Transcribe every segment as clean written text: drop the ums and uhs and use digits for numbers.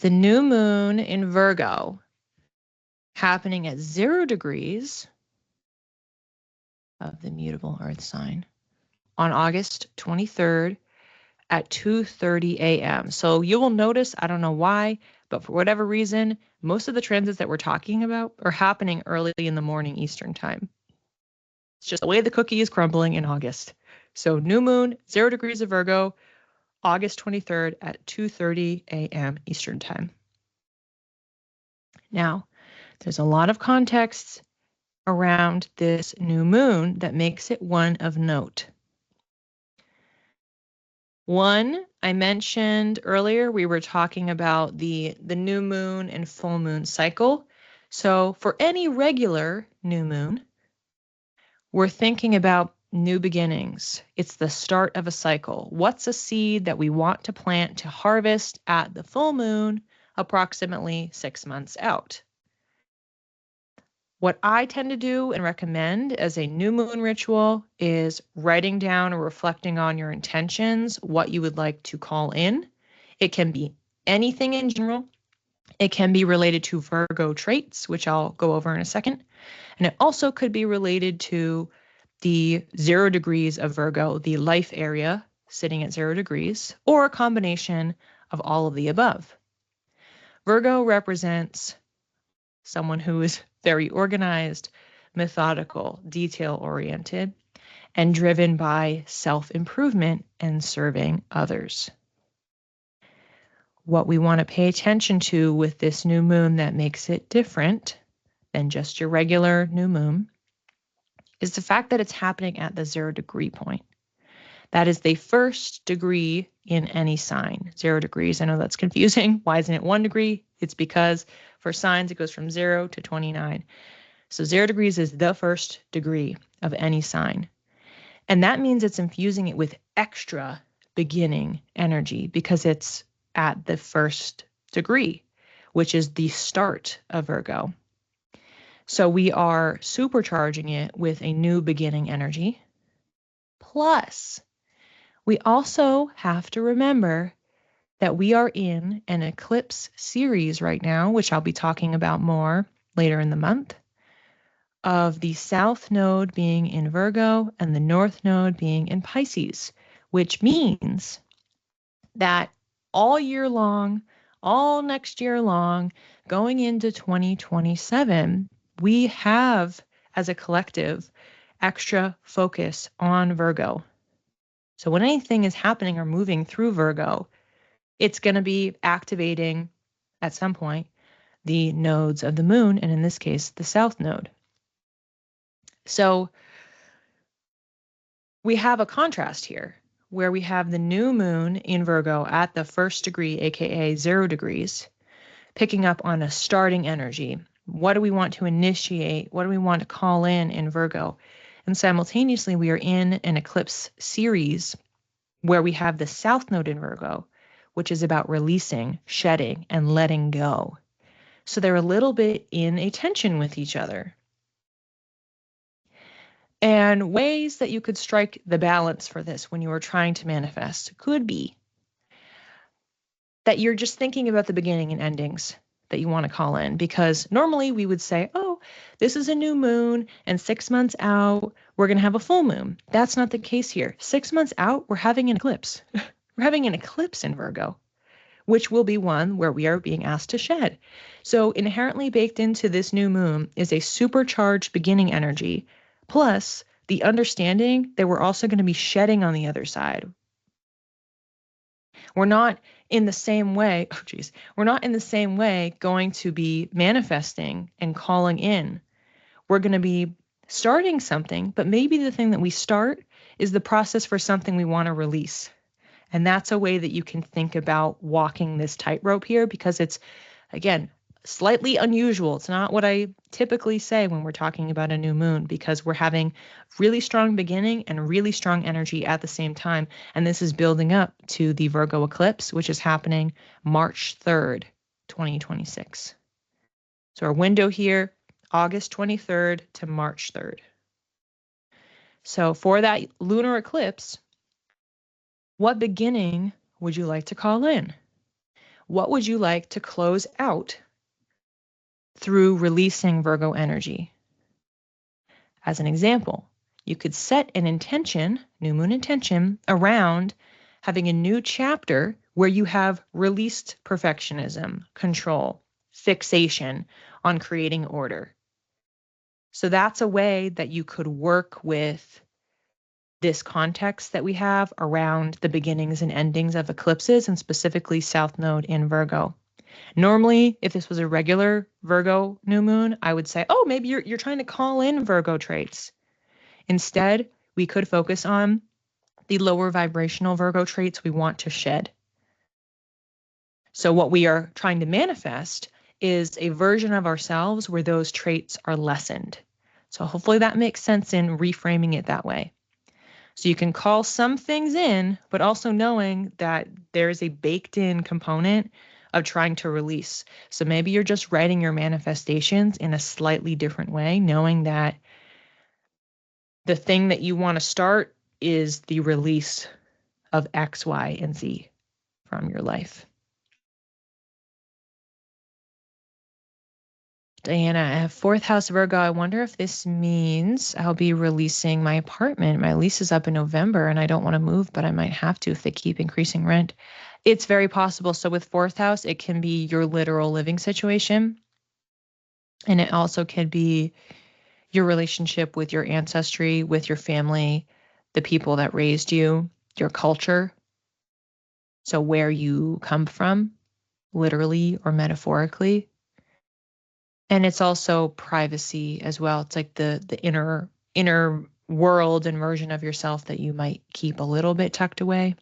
the new moon in Virgo happening at 0 degrees of the mutable earth sign on August 23rd at 2:30 a.m. So you will notice, I don't know why, but for whatever reason, most of the transits that we're talking about are happening early in the morning Eastern time. It's just the way the cookie is crumbling in August. So new moon, 0 degrees of Virgo, August 23rd at 2:30 a.m. Eastern time. Now, there's a lot of context around this new moon that makes it one of note. One, I mentioned earlier, we were talking about the new moon and full moon cycle. So for any regular new moon, we're thinking about new beginnings. It's the start of a cycle. What's a seed that we want to plant to harvest at the full moon approximately 6 months out? What I tend to do and recommend as a new moon ritual is writing down or reflecting on your intentions, what you would like to call in. It can be anything in general. It can be related to Virgo traits, which I'll go over in a second. And it also could be related to the 0 degrees of Virgo, the life area sitting at 0 degrees, or a combination of all of the above. Virgo represents someone who is very organized, methodical, detail-oriented, and driven by self-improvement and serving others. What we want to pay attention to with this new moon that makes it different than just your regular new moon is the fact that it's happening at the 0 degree point. That is the first degree in any sign. 0 degrees, I know that's confusing. Why isn't it 1 degree? It's because for signs, it goes from 0 to 29. So 0 degrees is the first degree of any sign. And that means it's infusing it with extra beginning energy because it's at the first degree, which is the start of Virgo. So we are supercharging it with a new beginning energy. Plus, we also have to remember that we are in an eclipse series right now, which I'll be talking about more later in the month, of the South Node being in Virgo and the North Node being in Pisces, which means that all year long, all next year long, going into 2027, we have, as a collective, extra focus on Virgo. So when anything is happening or moving through Virgo, it's going to be activating, at some point, the nodes of the moon, and in this case, the South Node. So we have a contrast here where we have the new moon in Virgo at the first degree, aka 0 degrees, picking up on a starting energy. What do we want to initiate? What do we want to call in Virgo? And simultaneously, we are in an eclipse series where we have the South Node in Virgo, which is about releasing, shedding, and letting go. So they're a little bit in a tension with each other. And ways that you could strike the balance for this when you are trying to manifest could be that you're just thinking about the beginning and endings that you want to call in, because normally we would say, oh, this is a new moon and 6 months out, we're going to have a full moon. That's not the case here. 6 months out, we're having an eclipse. We're having an eclipse in Virgo, which will be one where we are being asked to shed. So inherently baked into this new moon is a supercharged beginning energy, plus the understanding that we're also going to be shedding on the other side. We're not in the same way, we're not in the same way going to be manifesting and calling in. We're going to be starting something, but maybe the thing that we start is the process for something we want to release. And that's a way that you can think about walking this tightrope here, because it's, again, slightly unusual. It's not what I typically say when we're talking about a new moon, because we're having really strong beginning and really strong energy at the same time. And this is building up to the Virgo eclipse, which is happening March 3rd, 2026. So our window here, August 23rd to March 3rd. So for that lunar eclipse, what beginning would you like to call in? What would you like to close out through releasing Virgo energy? As an example, you could set an intention, new moon intention, around having a new chapter where you have released perfectionism, control, fixation on creating order. So that's a way that you could work with this context that we have around the beginnings and endings of eclipses, and specifically South Node in Virgo. Normally, if this was a regular Virgo new moon, I would say, oh, maybe you're trying to call in Virgo traits. Instead, we could focus on the lower vibrational Virgo traits we want to shed. So what we are trying to manifest is a version of ourselves where those traits are lessened. So hopefully that makes sense in reframing it that way. So you can call some things in, but also knowing that there's a baked in component of trying to release. So maybe you're just writing your manifestations in a slightly different way, knowing that the thing that you want to start is the release of X, Y, and Z from your life. Diana, I have 4th house Virgo. I wonder if this means I'll be releasing my apartment. My lease is up in November and I don't want to move, but I might have to if they keep increasing rent. It's very possible. So with 4th house, it can be your literal living situation. And it also could be your relationship with your ancestry, with your family, the people that raised you, your culture. So where you come from, literally or metaphorically. And it's also privacy as well. It's like the inner world and version of yourself that you might keep a little bit tucked away.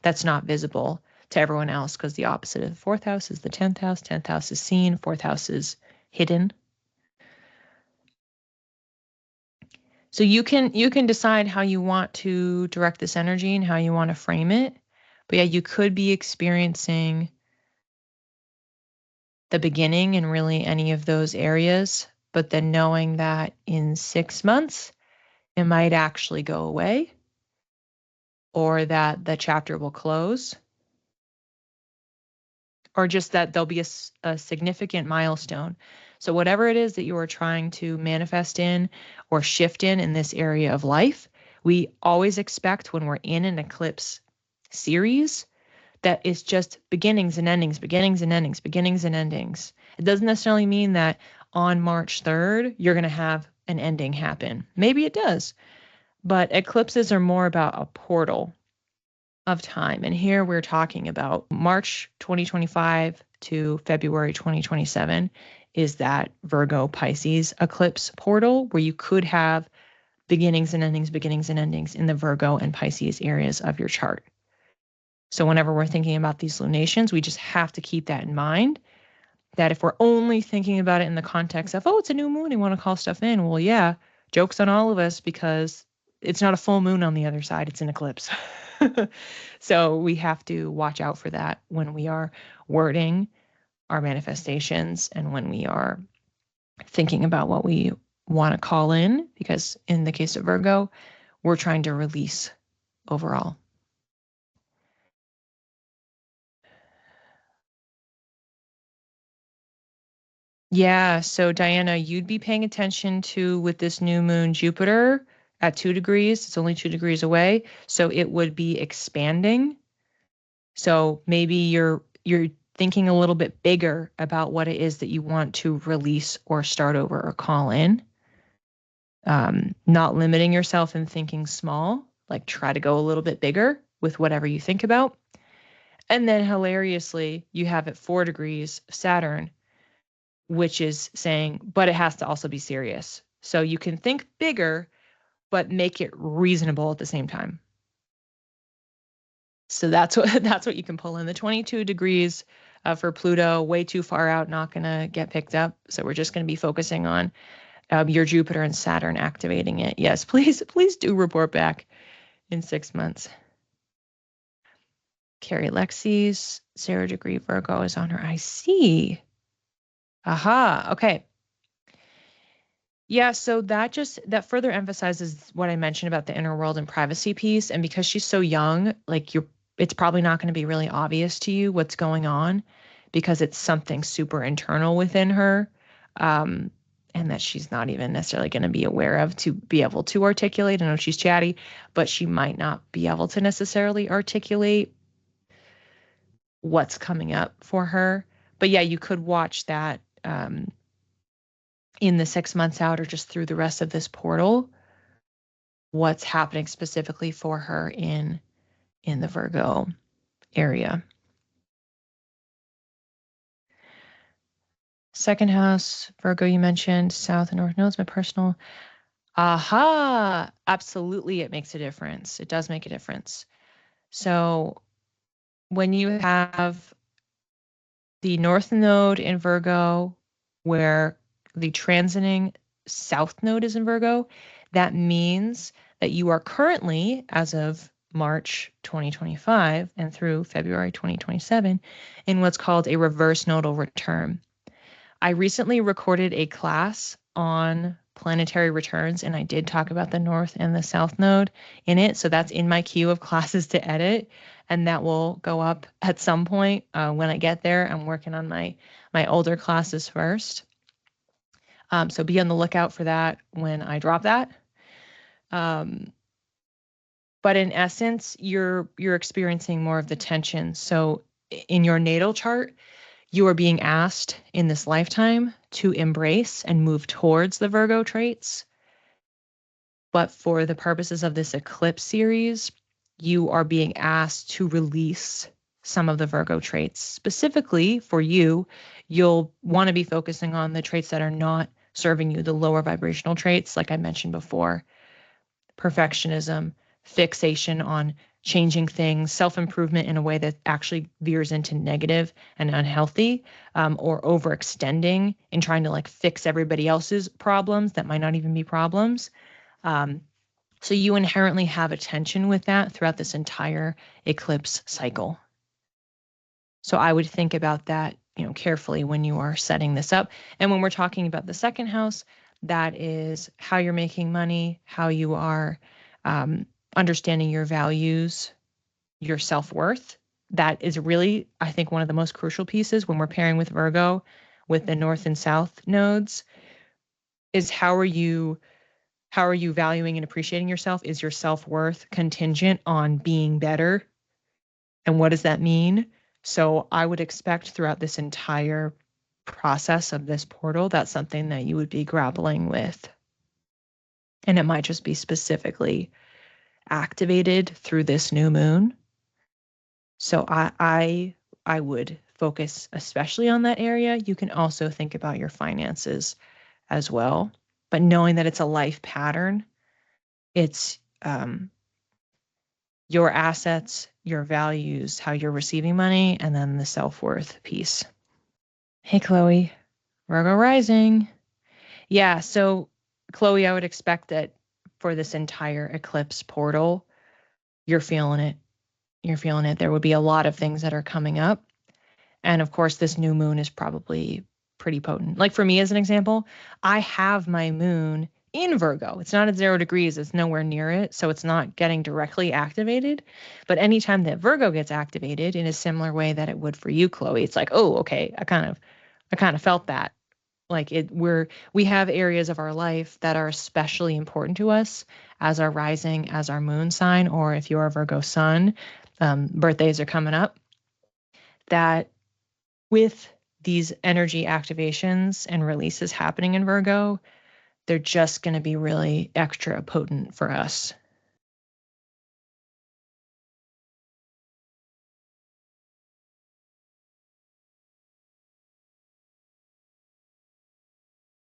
That's not visible to everyone else, because the opposite of the 4th house is the 10th house. 10th house is seen, 4th house is hidden. So you can decide how you want to direct this energy and how you want to frame it. But yeah, you could be experiencing the beginning in really any of those areas, but then knowing that in 6 months, it might actually go away, or that the chapter will close, or just that there'll be a significant milestone. So whatever it is that you are trying to manifest in or shift in this area of life, we always expect when we're in an eclipse series that it's just beginnings and endings, beginnings and endings, beginnings and endings. It doesn't necessarily mean that on March 3rd, you're going to have an ending happen. Maybe it does, but eclipses are more about a portal of time. And here we're talking about March 2025 to February 2027 is that Virgo Pisces eclipse portal where you could have beginnings and endings in the Virgo and Pisces areas of your chart. So whenever we're thinking about these lunations, we just have to keep that in mind, that if we're only thinking about it in the context of, oh, it's a new moon, I want to call stuff in. Well, yeah, joke's on all of us because it's not a full moon on the other side. It's an eclipse. So we have to watch out for that when we are wording our manifestations and when we are thinking about what we want to call in, because in the case of Virgo, we're trying to release overall. Yeah, so Diana, you'd be paying attention to, with this new moon, Jupiter at 2 degrees. It's only 2 degrees away, so it would be expanding. So maybe you're thinking a little bit bigger about what it is that you want to release or start over or call in. Not limiting yourself and thinking small, like try to go a little bit bigger with whatever you think about. And then hilariously, you have at 4 degrees Saturn, which is saying, but it has to also be serious. So you can think bigger, but make it reasonable at the same time. So that's what you can pull in. The 22 degrees for Pluto, way too far out, not going to get picked up. So we're just going to be focusing on your Jupiter and Saturn activating it. Yes, please do report back in 6 months. Carrie Lexi's 0 degree Virgo is on her IC. Aha, okay. Yeah, so that further emphasizes what I mentioned about the inner world and privacy piece. And because she's so young, like it's probably not going to be really obvious to you what's going on because it's something super internal within her, and that she's not even necessarily going to be aware of to be able to articulate. I know she's chatty, but she might not be able to necessarily articulate what's coming up for her. But yeah, you could watch that in the 6 months out or just through the rest of this portal, what's happening specifically for her in the Virgo area. Second house, Virgo, you mentioned south and north nodes, my personal. Aha, absolutely, it makes a difference. It does make a difference. So when you have the north node in Virgo, where the transiting south node is in Virgo, that means that you are currently, as of March 2025 and through February 2027, in what's called a reverse nodal return. I recently recorded a class on planetary returns, and I did talk about the north and the south node in it. So that's in my queue of classes to edit, and that will go up at some point when I get there. I'm working on my older classes first. So be on the lookout for that when I drop that. But in essence, you're experiencing more of the tension. So in your natal chart, you are being asked in this lifetime to embrace and move towards the Virgo traits. But for the purposes of this eclipse series, you are being asked to release some of the Virgo traits. Specifically for you, you'll want to be focusing on the traits that are not serving you, the lower vibrational traits, like I mentioned before. Perfectionism, fixation on changing things, self-improvement in a way that actually veers into negative and unhealthy, or overextending and trying to like fix everybody else's problems that might not even be problems. So you inherently have a tension with that throughout this entire eclipse cycle. So I would think about that, carefully when you are setting this up. And when we're talking about the second house, that is how you're making money, how you are understanding your values, your self-worth. That is really, I think, one of the most crucial pieces when we're pairing with Virgo, with the north and south nodes, is how are you valuing and appreciating yourself? Is your self-worth contingent on being better? And what does that mean? So I would expect throughout this entire process of this portal, that's something that you would be grappling with. And it might just be specifically activated through this new moon. So I would focus especially on that area. You can also think about your finances as well, but knowing that it's a life pattern, it's your assets, your values, how you're receiving money, and then the self-worth piece. Hey, Chloe, Virgo rising. Yeah, so Chloe, I would expect that for this entire eclipse portal, you're feeling it. You're feeling it. There would be a lot of things that are coming up. And of course, this new moon is probably pretty potent. Like for me, as an example, I have my moon in Virgo. It's not at 0 degrees. It's nowhere near it. So it's not getting directly activated. But anytime that Virgo gets activated in a similar way that it would for you, Chloe, it's like, oh, okay, I kind of felt that. Like we have areas of our life that are especially important to us as our rising, as our moon sign, or if you're a Virgo sun, birthdays are coming up, that with these energy activations and releases happening in Virgo, they're just going to be really extra potent for us